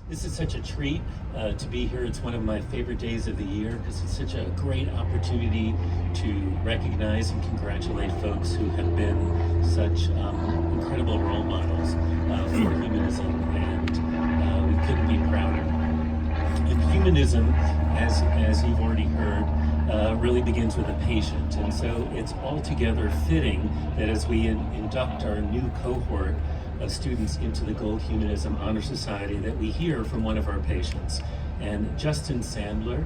This is such a treat to be here. It's one of my favorite days of the year because it's such a great opportunity to recognize and congratulate folks who have been such incredible role models for humanism, and we couldn't be prouder. And humanism, as you've already heard, really begins with a patient, and so it's altogether fitting that as we induct our new cohort of students into the Gold Humanism Honor Society that we hear from one of our patients. And Justin Sandler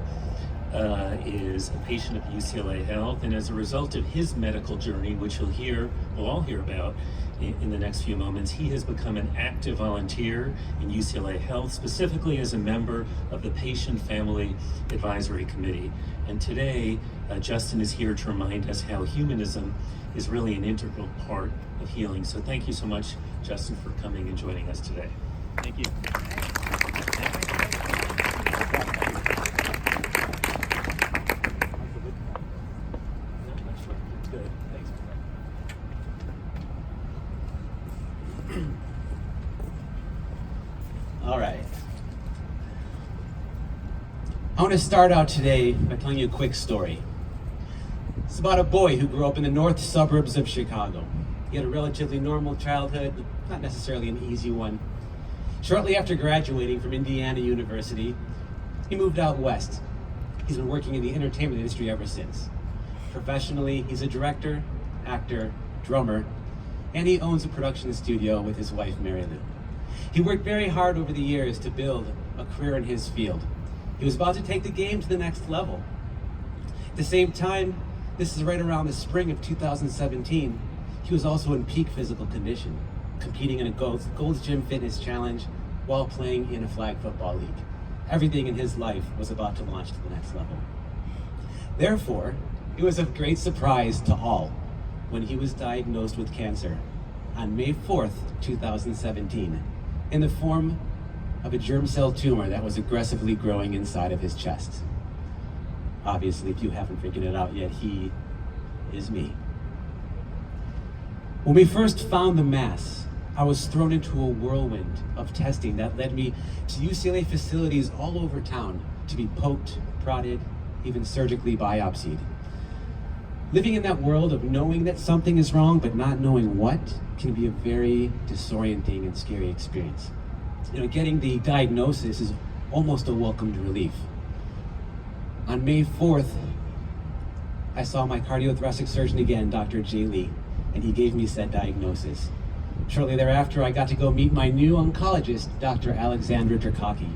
is a patient of UCLA Health, and as a result of his medical journey, which we'll all hear about in the next few moments, he has become an active volunteer in UCLA Health, specifically as a member of the Patient Family Advisory Committee. And today, Justin is here to remind us how humanism is really an integral part of healing. So thank you so much, Justin, for coming and joining us today. Thank you. Good. Thanks. All right. I want to start out today by telling you a quick story. It's about a boy who grew up in the north suburbs of Chicago. He had a relatively normal childhood, not necessarily an easy one. Shortly after graduating from Indiana University, he moved out west. He's been working in the entertainment industry ever since. Professionally, he's a director, actor, drummer, and he owns a production studio with his wife, Mary Lou. He worked very hard over the years to build a career in his field. He was about to take the game to the next level. At the same time, this is right around the spring of 2017, he was also in peak physical condition, competing in a Gold's Gym Fitness Challenge while playing in a flag football league. Everything in his life was about to launch to the next level. Therefore, it was a great surprise to all when he was diagnosed with cancer on May 4th, 2017, in the form of a germ cell tumor that was aggressively growing inside of his chest. Obviously, if you haven't figured it out yet, he is me. When we first found the mass, I was thrown into a whirlwind of testing that led me to UCLA facilities all over town to be poked, prodded, even surgically biopsied. Living in that world of knowing that something is wrong but not knowing what can be a very disorienting and scary experience. Getting the diagnosis is almost a welcomed relief. On May 4th, I saw my cardiothoracic surgeon again, Dr. J. Lee, and he gave me said diagnosis. Shortly thereafter, I got to go meet my new oncologist, Dr. Alexandra Dracaki.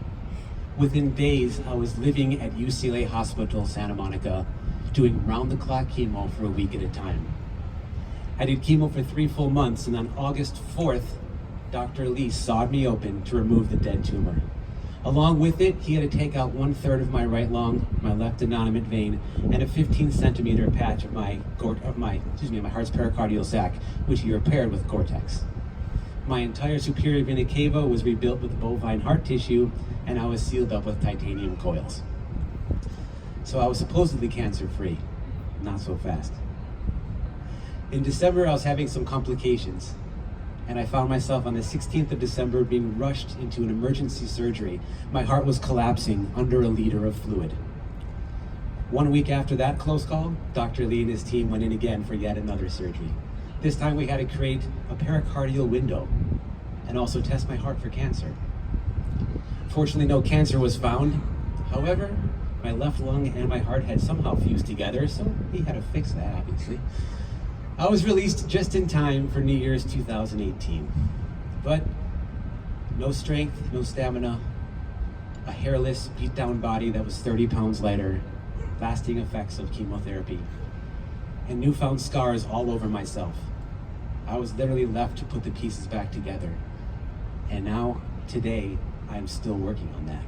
Within days, I was living at UCLA Hospital, Santa Monica, doing round-the-clock chemo for a week at a time. I did chemo for 3 full months, and on August 4th, Dr. Lee sawed me open to remove the dead tumor. Along with it, he had to take out 1/3 of my right lung, my left innominate vein, and a 15-centimeter patch of my heart's pericardial sac, which he repaired with Gore-Tex. My entire superior vena cava was rebuilt with bovine heart tissue, and I was sealed up with titanium coils. So I was supposedly cancer-free. Not so fast. In December, I was having some complications, and I found myself on the 16th of December being rushed into an emergency surgery. My heart was collapsing under 1 liter of fluid. 1 week after that close call, Dr. Lee and his team went in again for yet another surgery. This time we had to create a pericardial window and also test my heart for cancer. Fortunately, no cancer was found. However, my left lung and my heart had somehow fused together, so we had to fix that, obviously. I was released just in time for New Year's 2018, but no strength, no stamina, a hairless, beat-down body that was 30 pounds lighter, lasting effects of chemotherapy, and newfound scars all over myself. I was literally left to put the pieces back together, and now, today, I'm still working on that.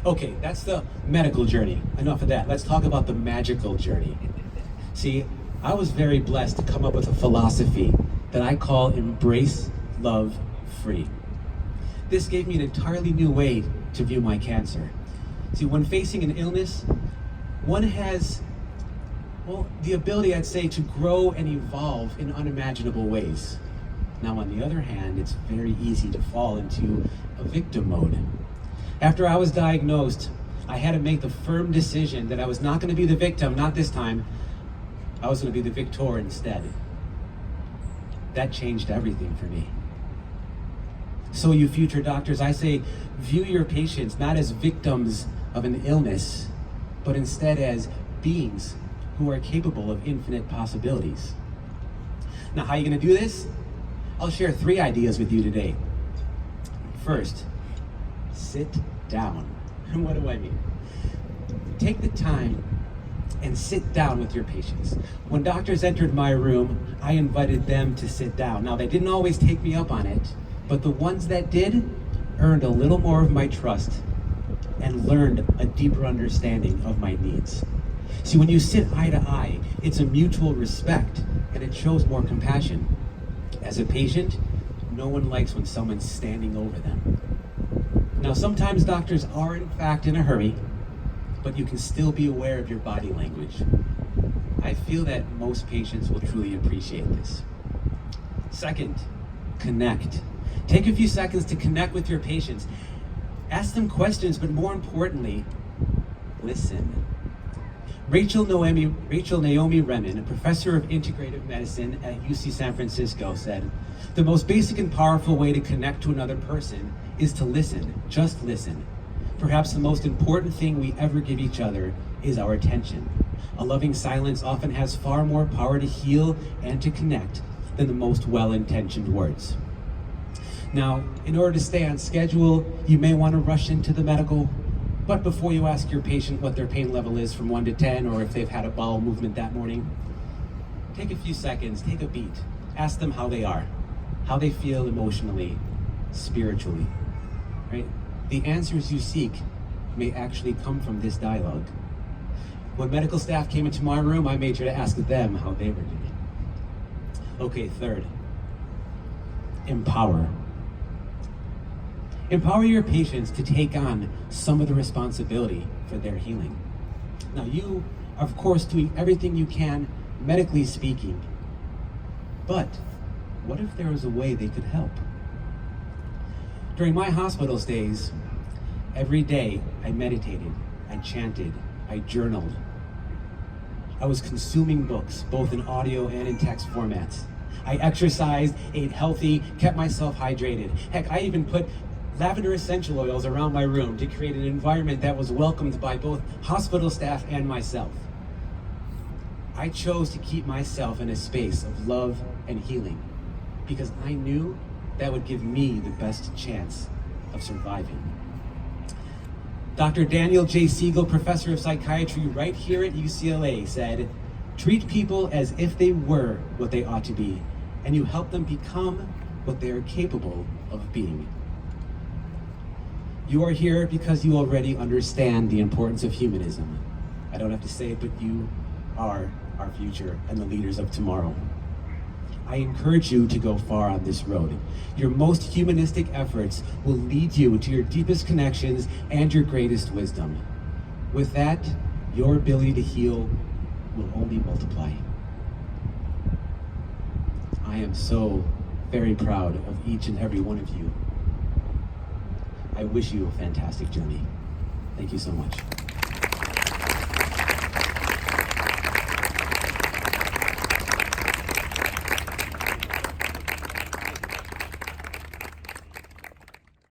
Okay, that's the medical journey. Enough of that. Let's talk about the magical journey. See, I was very blessed to come up with a philosophy that I call embrace, love, free. This gave me an entirely new way to view my cancer. See, when facing an illness, one has, the ability, I'd say, to grow and evolve in unimaginable ways. Now, on the other hand, it's very easy to fall into a victim mode. After I was diagnosed, I had to make the firm decision that I was not going to be the victim, not this time. I was going to be the victor instead. That changed everything for me. So you future doctors, I say, view your patients not as victims of an illness, but instead as beings who are capable of infinite possibilities. Now, how are you going to do this? I'll share 3 ideas with you today. First, sit down. What do I mean? Take the time and sit down with your patients. When doctors entered my room, I invited them to sit down. Now, they didn't always take me up on it, but the ones that did earned a little more of my trust and learned a deeper understanding of my needs. See, when you sit eye to eye, it's a mutual respect and it shows more compassion. As a patient, no one likes when someone's standing over them. Now, sometimes doctors are in fact in a hurry, but you can still be aware of your body language. I feel that most patients will truly appreciate this. Second, connect. Take a few seconds to connect with your patients. Ask them questions, but more importantly, listen. Rachel Naomi Remen, a professor of integrative medicine at UC San Francisco, said, "The most basic and powerful way to connect to another person is to listen, just listen. Perhaps the most important thing we ever give each other is our attention. A loving silence often has far more power to heal and to connect than the most well-intentioned words." Now, in order to stay on schedule, you may want to rush into the medical, but before you ask your patient what their pain level is from 1 to 10, or if they've had a bowel movement that morning, take a few seconds, take a beat. Ask them how they are, how they feel emotionally, spiritually, right? The answers you seek may actually come from this dialogue. When medical staff came into my room, I made sure to ask them how they were doing. Okay, third, empower. Empower your patients to take on some of the responsibility for their healing. Now, you are, of course, doing everything you can, medically speaking, but what if there was a way they could help? During my hospital stays, every day I meditated, I chanted, I journaled. I was consuming books, both in audio and in text formats. I exercised, ate healthy, kept myself hydrated. Heck, I even put lavender essential oils around my room to create an environment that was welcomed by both hospital staff and myself. I chose to keep myself in a space of love and healing because I knew that would give me the best chance of surviving. Dr. Daniel J. Siegel, professor of psychiatry right here at UCLA, said, "Treat people as if they were what they ought to be, and you help them become what they are capable of being." You are here because you already understand the importance of humanism. I don't have to say it, but you are our future and the leaders of tomorrow. I encourage you to go far on this road. Your most humanistic efforts will lead you to your deepest connections and your greatest wisdom. With that, your ability to heal will only multiply. I am so very proud of each and every one of you. I wish you a fantastic journey. Thank you so much.